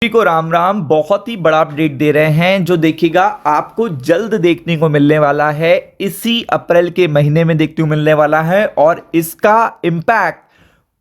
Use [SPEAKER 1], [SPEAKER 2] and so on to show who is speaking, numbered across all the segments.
[SPEAKER 1] सभी को राम राम। बहुत ही बड़ा अपडेट दे रहे हैं जो देखिएगा आपको जल्द देखने को मिलने वाला है। इसी अप्रैल के महीने में देखने को मिलने वाला है और इसका इम्पैक्ट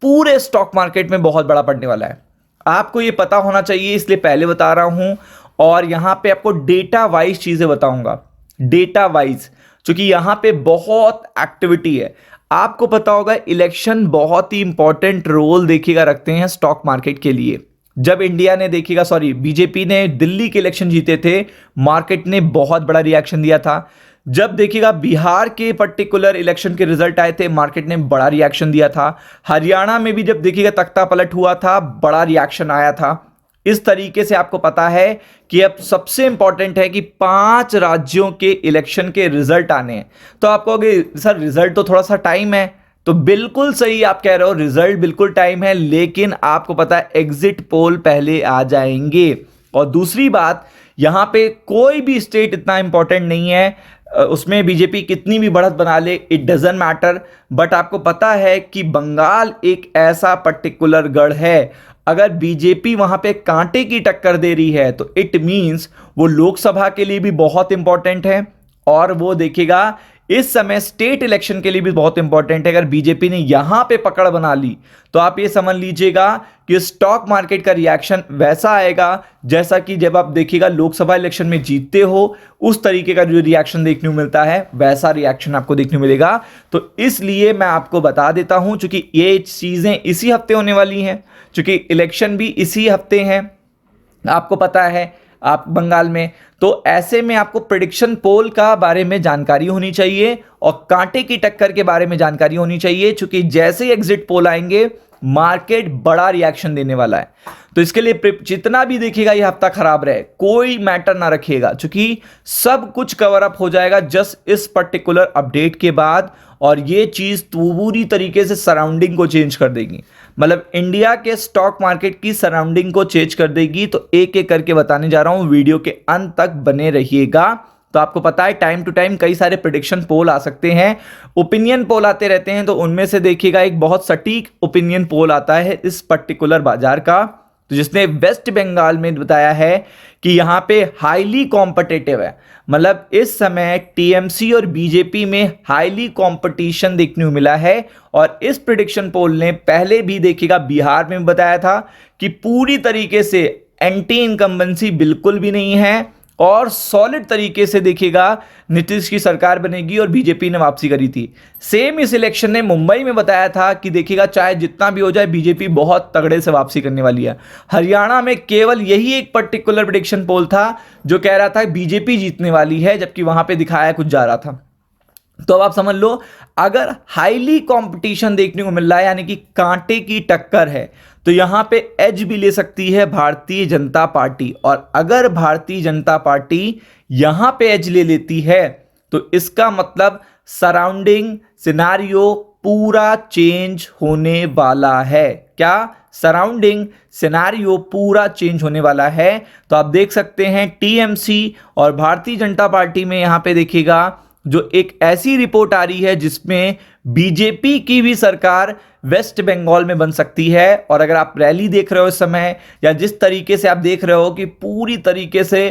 [SPEAKER 1] पूरे स्टॉक मार्केट में बहुत बड़ा पड़ने वाला है। आपको ये पता होना चाहिए, इसलिए पहले बता रहा हूं। और यहां पे आपको डेटा वाइज चीजें बताऊंगा, डेटा वाइज, क्योंकि यहां पे बहुत एक्टिविटी है। आपको पता होगा इलेक्शन बहुत ही इंपॉर्टेंट रोल देखिएगा रखते हैं स्टॉक मार्केट के लिए। जब इंडिया ने देखिएगा बीजेपी ने दिल्ली के इलेक्शन जीते थे, मार्केट ने बहुत बड़ा रिएक्शन दिया था। जब देखिएगा बिहार के पर्टिकुलर इलेक्शन के रिजल्ट आए थे, मार्केट ने बड़ा रिएक्शन दिया था। हरियाणा में भी जब देखिएगा तख्ता पलट हुआ था, बड़ा रिएक्शन आया था। इस तरीके से आपको पता है कि अब सबसे इंपॉर्टेंट है कि 5 राज्यों के इलेक्शन के रिजल्ट आने हैं। तो आप कहोगे सर रिजल्ट तो थोड़ा सा टाइम है, तो बिल्कुल सही आप कह रहे हो, रिजल्ट बिल्कुल टाइम है, लेकिन आपको पता है एग्जिट पोल पहले आ जाएंगे। और दूसरी बात, यहां पे कोई भी स्टेट इतना इंपॉर्टेंट नहीं है, उसमें बीजेपी कितनी भी बढ़त बना ले, इट डजंट मैटर। बट आपको पता है कि बंगाल एक ऐसा पर्टिकुलर गढ़ है, अगर बीजेपी वहां पे कांटे की टक्कर दे रही है तो इट मींस वो लोकसभा के लिए भी बहुत इंपॉर्टेंट है, और वो देखिएगा इस समय स्टेट इलेक्शन के लिए भी बहुत इंपॉर्टेंट है। अगर बीजेपी ने यहां पे पकड़ बना ली तो आप ये समझ लीजिएगा कि स्टॉक मार्केट का रिएक्शन वैसा आएगा जैसा कि जब आप देखिएगा लोकसभा इलेक्शन में जीतते हो, उस तरीके का जो रिएक्शन देखने को मिलता है वैसा रिएक्शन आपको देखने को मिलेगा। तो इसलिए मैं आपको बता देता हूं, चूंकि ये चीजें इसी हफ्ते होने वाली हैं, चूंकि इलेक्शन भी इसी हफ्ते हैं, आपको पता है आप बंगाल में, तो ऐसे में आपको प्रेडिक्शन पोल का बारे में जानकारी होनी चाहिए और कांटे की टक्कर के बारे में जानकारी होनी चाहिए, क्योंकि जैसे ही एग्जिट पोल आएंगे मार्केट बड़ा रिएक्शन देने वाला है। तो इसके लिए जितना भी देखिएगा ये हफ्ता खराब रहे, कोई मैटर ना रखिएगा, क्योंकि सब कुछ कवर अप हो जाएगा जस्ट इस पर्टिकुलर अपडेट के बाद। और ये चीज पूरी तरीके से सराउंडिंग को चेंज कर देगी, मतलब इंडिया के स्टॉक मार्केट की सराउंडिंग को चेंज कर देगी। तो एक एक करके बताने जा रहा हूं, वीडियो के अंत तक बने रहिएगा। तो आपको पता है टाइम टू टाइम कई सारे प्रेडिक्शन पोल आ सकते हैं, ओपिनियन पोल आते रहते हैं, तो उनमें से देखिएगा एक बहुत सटीक ओपिनियन पोल आता है इस पर्टिकुलर बाजार का, तो जिसने वेस्ट बंगाल में बताया है कि यहां पे हाईली कॉम्पिटिटिव है, मतलब इस समय टीएमसी और बीजेपी में हाईली कंपटीशन देखने को मिला है। और इस प्रेडिक्शन पोल ने पहले भी देखिएगा बिहार में बताया था कि पूरी तरीके से एंटी इनकम्बेंसी बिल्कुल भी नहीं है और सॉलिड तरीके से देखिएगा नीतीश की सरकार बनेगी, और बीजेपी ने वापसी करी थी। सेम इस इलेक्शन ने मुंबई में बताया था कि देखिएगा चाहे जितना भी हो जाए बीजेपी बहुत तगड़े से वापसी करने वाली है। हरियाणा में केवल यही एक पर्टिकुलर प्रेडिक्शन पोल था जो कह रहा था बीजेपी जीतने वाली है, जबकि वहां पे दिखाया कुछ जा रहा था। तो अब आप समझ लो, अगर हाईली कंपटीशन देखने को मिल रहा है, यानी कि कांटे की टक्कर है, तो यहां पे एज भी ले सकती है भारतीय जनता पार्टी। और अगर भारतीय जनता पार्टी यहां पे एज ले लेती है तो इसका मतलब सराउंडिंग सिनारियो पूरा चेंज होने वाला है। क्या? सराउंडिंग सिनारियो पूरा चेंज होने वाला है। तो आप देख सकते हैं टीएमसी और भारतीय जनता पार्टी में यहां पे देखिएगा जो एक ऐसी रिपोर्ट आ रही है जिसमें बीजेपी की भी सरकार वेस्ट बंगाल में बन सकती है। और अगर आप रैली देख रहे हो इस समय, या जिस तरीके से आप देख रहे हो कि पूरी तरीके से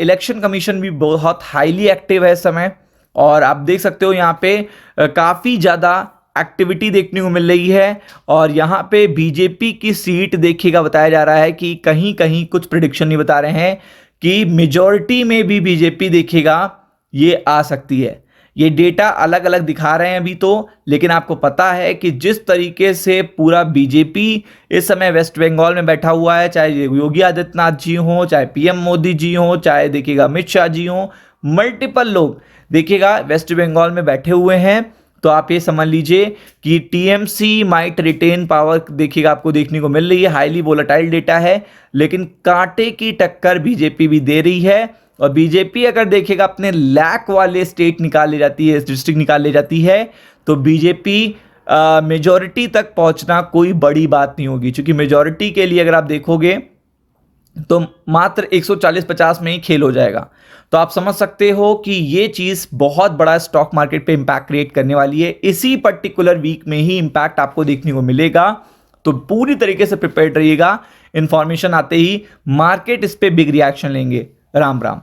[SPEAKER 1] इलेक्शन कमीशन भी बहुत हाईली एक्टिव है इस समय, और आप देख सकते हो यहाँ पे काफी ज्यादा एक्टिविटी देखने को मिल रही है। और यहाँ पे बीजेपी की सीट देखिएगा बताया जा रहा है कि कहीं कहीं कुछ प्रिडिक्शन नहीं बता रहे हैं कि मेजॉरिटी में भी बीजेपी देखिएगा ये आ सकती है। ये डेटा अलग अलग दिखा रहे हैं अभी तो, लेकिन आपको पता है कि जिस तरीके से पूरा बीजेपी इस समय वेस्ट बंगाल में बैठा हुआ है, चाहे योगी आदित्यनाथ जी हो, चाहे पीएम मोदी जी हो, चाहे देखिएगा अमित शाह जी हो, मल्टीपल लोग देखिएगा वेस्ट बंगाल में बैठे हुए हैं। तो आप ये समझ लीजिए कि टीएमसी माइट रिटेन पावर देखिएगा आपको देखने को मिल रही है। हाईली वोलेटाइल डेटा है, लेकिन कांटे की टक्कर बीजेपी भी दे रही है। और बीजेपी अगर देखिएगा अपने लैक वाले स्टेट निकाल ले जाती है, डिस्ट्रिक्ट निकाल ले जाती है, तो बीजेपी मेजॉरिटी तक पहुंचना कोई बड़ी बात नहीं होगी, क्योंकि मेजॉरिटी के लिए अगर आप देखोगे तो मात्र 140-50 में ही खेल हो जाएगा। तो आप समझ सकते हो कि ये चीज बहुत बड़ा स्टॉक मार्केट पे इंपैक्ट क्रिएट करने वाली है। इसी पर्टिकुलर वीक में ही इंपैक्ट आपको देखने को मिलेगा। तो पूरी तरीके से प्रिपेयर्ड रहिएगा। इंफॉर्मेशन आते ही मार्केट इस पे बिग रिएक्शन लेंगे। राम राम।